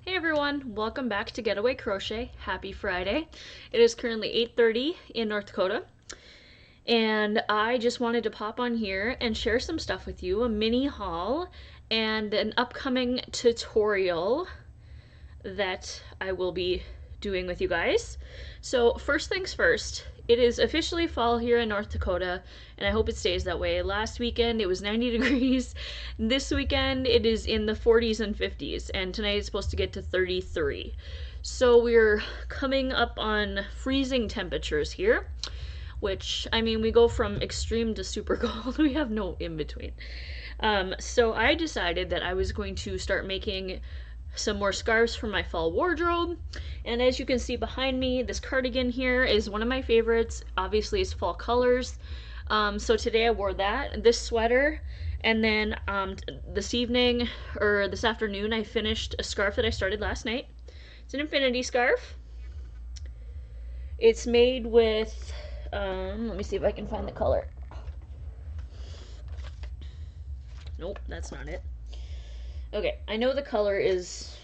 Hey everyone, welcome back to Getaway Crochet. Happy Friday. It is currently 8:30 in North Dakota, and I just wanted to pop on here and share some stuff with you, a mini haul and an upcoming tutorial that I will be doing with you guys. So first things first, it is officially fall here in North Dakota, and I hope it stays that way. Last weekend it was 90 degrees. This weekend it is in the 40s and 50s, and tonight it's supposed to get to 33. So we're coming up on freezing temperatures here, which, I mean, we go from extreme to super cold. We have no in between. So I decided that I was going to start making some more scarves for my fall wardrobe. And as you can see behind me, this cardigan here is one of my favorites. Obviously it's fall colors. So today I wore that, this sweater, and then this evening, or this afternoon, I finished a scarf that I started last night. It's an infinity scarf. It's made with, let me see if I can find the color. Nope, that's not it. Okay, I know the color is...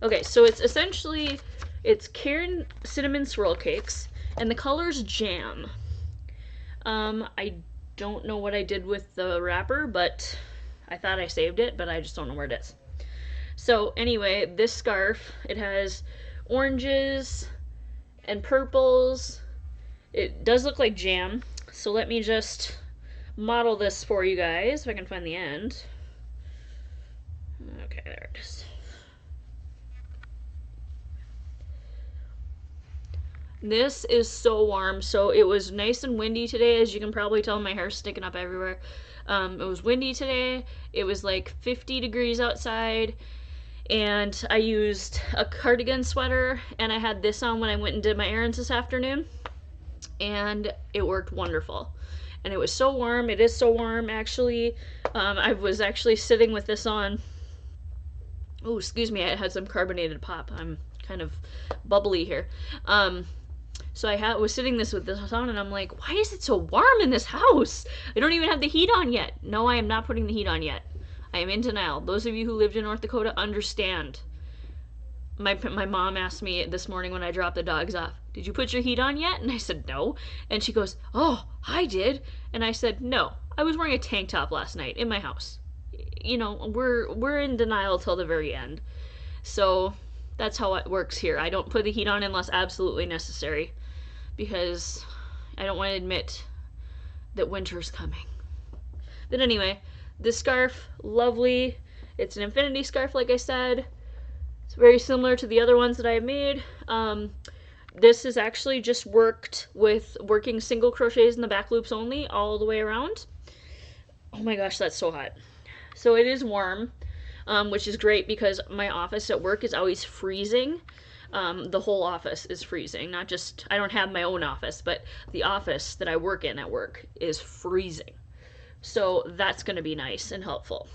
Okay, so it's essentially, it's Karen Cinnamon Swirl Cakes, and the color's Jam. I don't know what I did with the wrapper, but I thought I saved it, but I just don't know where it is. So anyway, this scarf, it has oranges and purples. It does look like jam, so let me just model this for you guys, if I can find the end. Okay, there it is. This is so warm. So it was nice and windy today. As you can probably tell, my hair's sticking up everywhere. It was windy today. It was like 50 degrees outside. And I used a cardigan sweater, and I had this on when I went and did my errands this afternoon. And it worked wonderful. And it was so warm. It is so warm, actually. I was actually sitting with this on. Oh, excuse me, I had some carbonated pop. I'm kind of bubbly here. So I was sitting with this on, and I'm like, why is it so warm in this house? I don't even have the heat on yet. No, I am not putting the heat on yet. I am in denial. Those of you who lived in North Dakota understand. My mom asked me this morning when I dropped the dogs off, did you put your heat on yet? And I said, no. And she goes, oh, I did. And I said, no. I was wearing a tank top last night in my house. You know, we're in denial till the very end. So that's how it works here. I don't put the heat on unless absolutely necessary, because I don't want to admit that winter's coming. But anyway, this scarf, lovely. It's an infinity scarf, like I said. It's very similar to the other ones that I have made. This is actually just working single crochets in the back loops only, all the way around. Oh my gosh, that's so hot. So it is warm, which is great because my office at work is always freezing. The whole office is freezing. Not just, I don't have my own office, but the office that I work in at work is freezing. So that's going to be nice and helpful.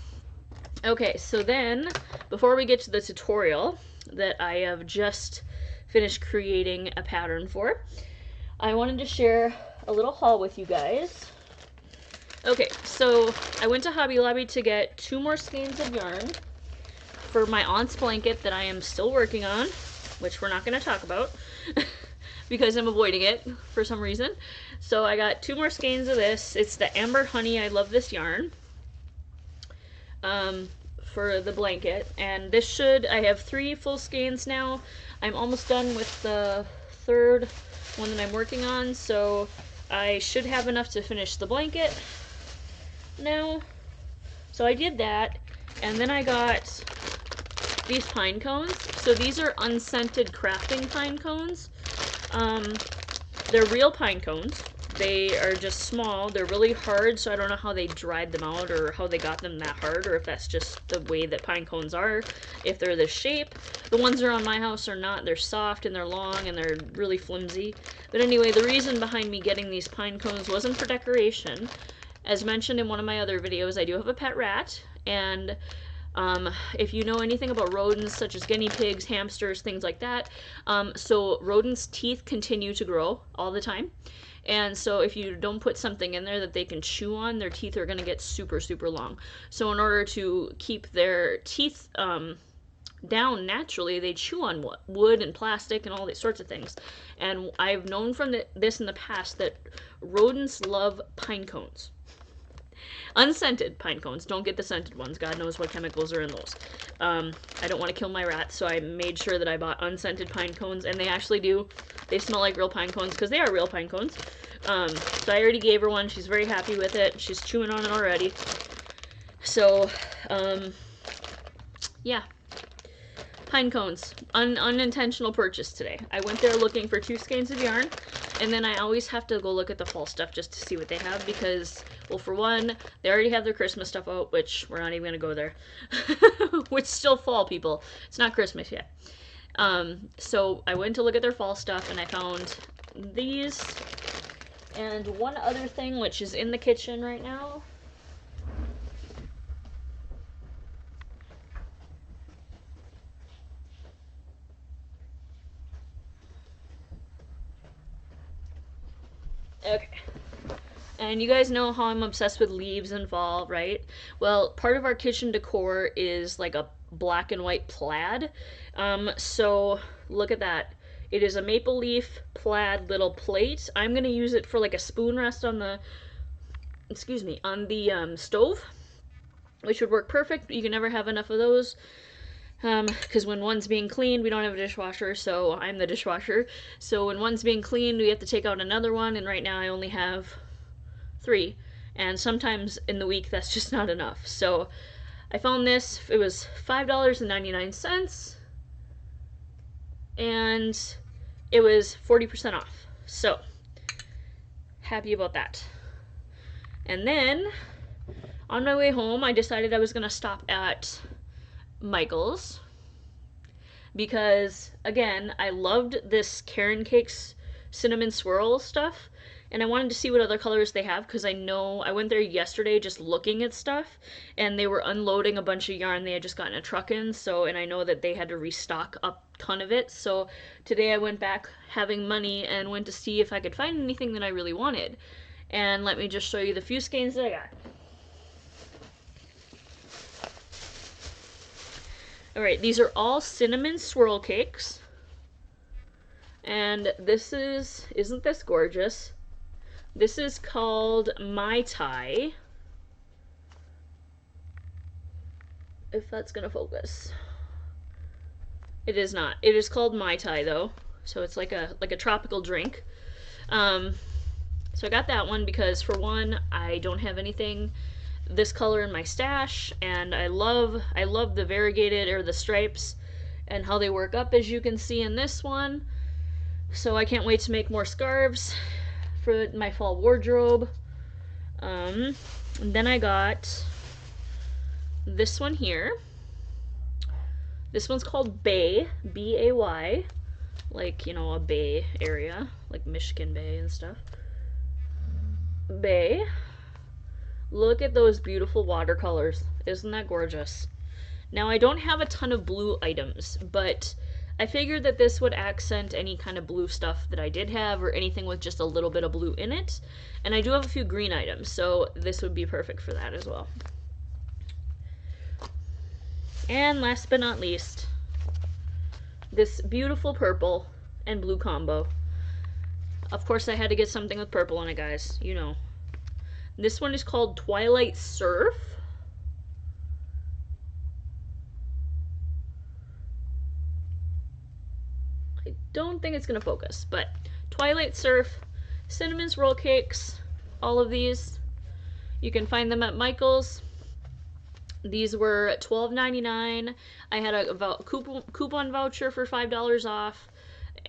Okay, so then, before we get to the tutorial that I have just finished creating a pattern for, I wanted to share a little haul with you guys. Okay, so I went to Hobby Lobby to get 2 more skeins of yarn for my aunt's blanket that I am still working on, which we're not going to talk about because I'm avoiding it for some reason. So I got 2 more skeins of this. It's the Amber Honey. I love this yarn for the blanket. And this I have 3 full skeins now. I'm almost done with the 3rd one that I'm working on, so I should have enough to finish the blanket now. So I did that, and then I got these pine cones. So these are unscented crafting pine cones. They're real pine cones. They are just small. They're really hard, so I don't know how they dried them out or how they got them that hard, or if that's just the way that pine cones are, if they're this shape. The ones that are on my house are not. They're soft and they're long and they're really flimsy. But anyway, the reason behind me getting these pine cones wasn't for decoration. As mentioned in one of my other videos, I do have a pet rat, and if you know anything about rodents, such as guinea pigs, hamsters, things like that, so rodents' teeth continue to grow all the time. And so if you don't put something in there that they can chew on, their teeth are going to get super, super long. So in order to keep their teeth down naturally, they chew on wood and plastic and all these sorts of things. And I've known from this in the past that rodents love pine cones. Unscented pine cones. Don't get the scented ones. God knows what chemicals are in those. I don't want to kill my rats, so I made sure that I bought unscented pine cones, and they actually do. They smell like real pine cones because they are real pine cones. So I already gave her one. She's very happy with it. She's chewing on it already. So, yeah. Pine cones. Unintentional purchase today. I went there looking for 2 skeins of yarn, and then I always have to go look at the fall stuff just to see what they have because, well, for one, they already have their Christmas stuff out, which we're not even going to go there. Which still fall, people. It's not Christmas yet. So I went to look at their fall stuff, and I found these, and one other thing, which is in the kitchen right now. Okay. And you guys know how I'm obsessed with leaves in fall, right? Well, part of our kitchen decor is like a black and white plaid. So look at that. It is a maple leaf plaid little plate. I'm gonna use it for like a spoon rest on the, stove, which would work perfect. You can never have enough of those. Because when one's being cleaned, we don't have a dishwasher, so I'm the dishwasher. So when one's being cleaned, we have to take out another one, and right now I only have 3. And sometimes in the week, that's just not enough. So I found this. It was $5.99, and it was 40% off. So happy about that. And then on my way home, I decided I was going to stop at Michael's because, again, I loved this Karen Cakes cinnamon swirl stuff, and I wanted to see what other colors they have because I know I went there yesterday just looking at stuff, and they were unloading a bunch of yarn they had just gotten a truck in, so, and I know that they had to restock a ton of it, so today I went back having money and went to see if I could find anything that I really wanted. And let me just show you the few skeins that I got. Alright, these are all cinnamon swirl cakes. And this isn't this gorgeous? This is called Mai Tai. If that's gonna focus. It is not. It is called Mai Tai though. So it's like a tropical drink. So I got that one because, for one, I don't have anything this color in my stash, and I love the variegated, or the stripes, and how they work up, as you can see in this one. So I can't wait to make more scarves for my fall wardrobe. And then I got this one here. This one's called Bay, B-A-Y, like, you know, a bay area, like Michigan Bay and stuff. Bay. Look at those beautiful watercolors. Isn't that gorgeous? Now, I don't have a ton of blue items, but I figured that this would accent any kind of blue stuff that I did have, or anything with just a little bit of blue in it. And I do have a few green items, so this would be perfect for that as well. And last but not least, this beautiful purple and blue combo. Of course, I had to get something with purple in it, guys. You know. This one is called Twilight Surf. I don't think it's going to focus, but Twilight Surf, cinnamon swirl cakes, all of these. You can find them at Michael's. These were $12.99. I had a coupon voucher for $5 off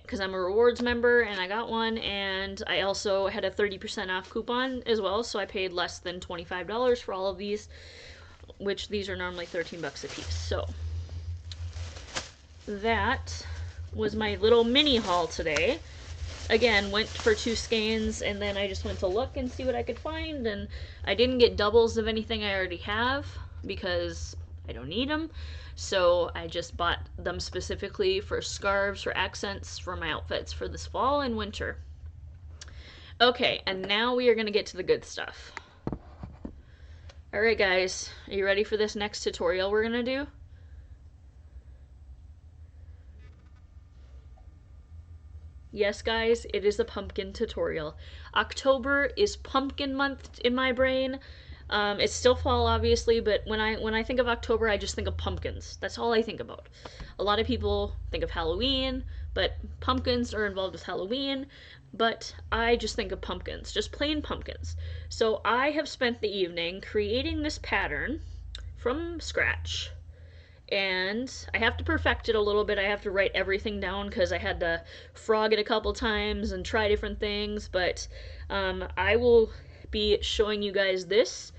because I'm a rewards member, and I got one, and I also had a 30% off coupon as well, so I paid less than $25 for all of these, which these are normally 13 bucks a piece. So that was my little mini haul today. Again, went for 2 skeins, and then I just went to look and see what I could find, and I didn't get doubles of anything I already have because I don't need them. So I just bought them specifically for scarves, for accents, for my outfits for this fall and winter. Okay, and now we are going to get to the good stuff. Alright guys, are you ready for this next tutorial we're going to do? Yes, guys, it is a pumpkin tutorial. October is pumpkin month in my brain. It's still fall, obviously, but when I think of October, I just think of pumpkins. That's all I think about. A lot of people think of Halloween, but pumpkins are involved with Halloween. But I just think of pumpkins, just plain pumpkins. So I have spent the evening creating this pattern from scratch, and I have to perfect it a little bit. I have to write everything down because I had to frog it a couple times and try different things. But I will be showing you guys this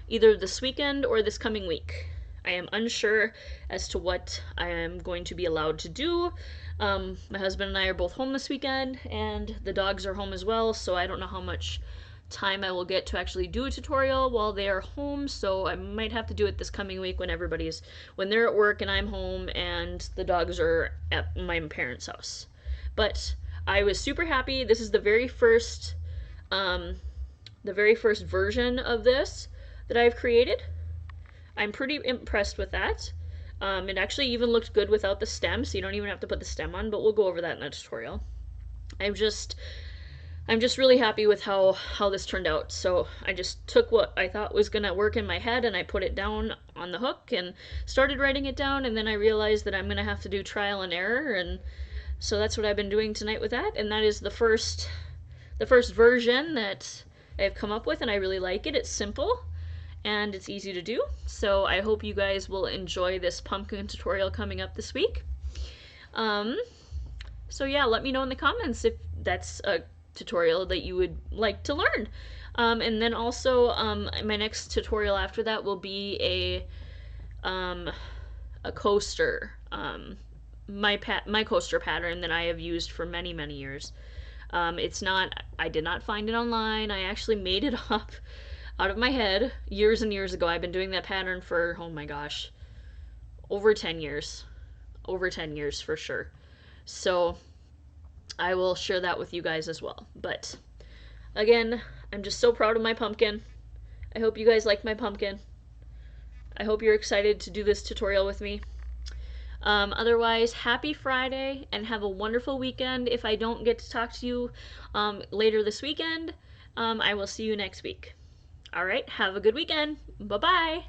either this weekend or this coming week. I am unsure as to what I am going to be allowed to do. My husband and I are both home this weekend, and the dogs are home as well, so I don't know how much time I will get to actually do a tutorial while they are home, so I might have to do it this coming week when they're at work and I'm home and the dogs are at my parents' house. But I was super happy. This is the very first version of this that I've created. I'm pretty impressed with that. It actually even looked good without the stem, so you don't even have to put the stem on, but we'll go over that in a tutorial. I'm just really happy with how this turned out. So I just took what I thought was gonna work in my head and I put it down on the hook and started writing it down, and then I realized that I'm gonna have to do trial and error, and so that's what I've been doing tonight with that, and that is the first version that I've come up with, and I really like it. It's simple and it's easy to do. So I hope you guys will enjoy this pumpkin tutorial coming up this week. So yeah, let me know in the comments if that's a tutorial that you would like to learn. And then also, my next tutorial after that will be a coaster, my coaster pattern that I have used for many, many years. I did not find it online. I actually made it up out of my head years and years ago. I've been doing that pattern for, oh my gosh, over 10 years. Over 10 years for sure. So I will share that with you guys as well. But again, I'm just so proud of my pumpkin. I hope you guys like my pumpkin. I hope you're excited to do this tutorial with me. Otherwise, happy Friday and have a wonderful weekend. If I don't get to talk to you later this weekend, I will see you next week. All right, have a good weekend. Bye-bye.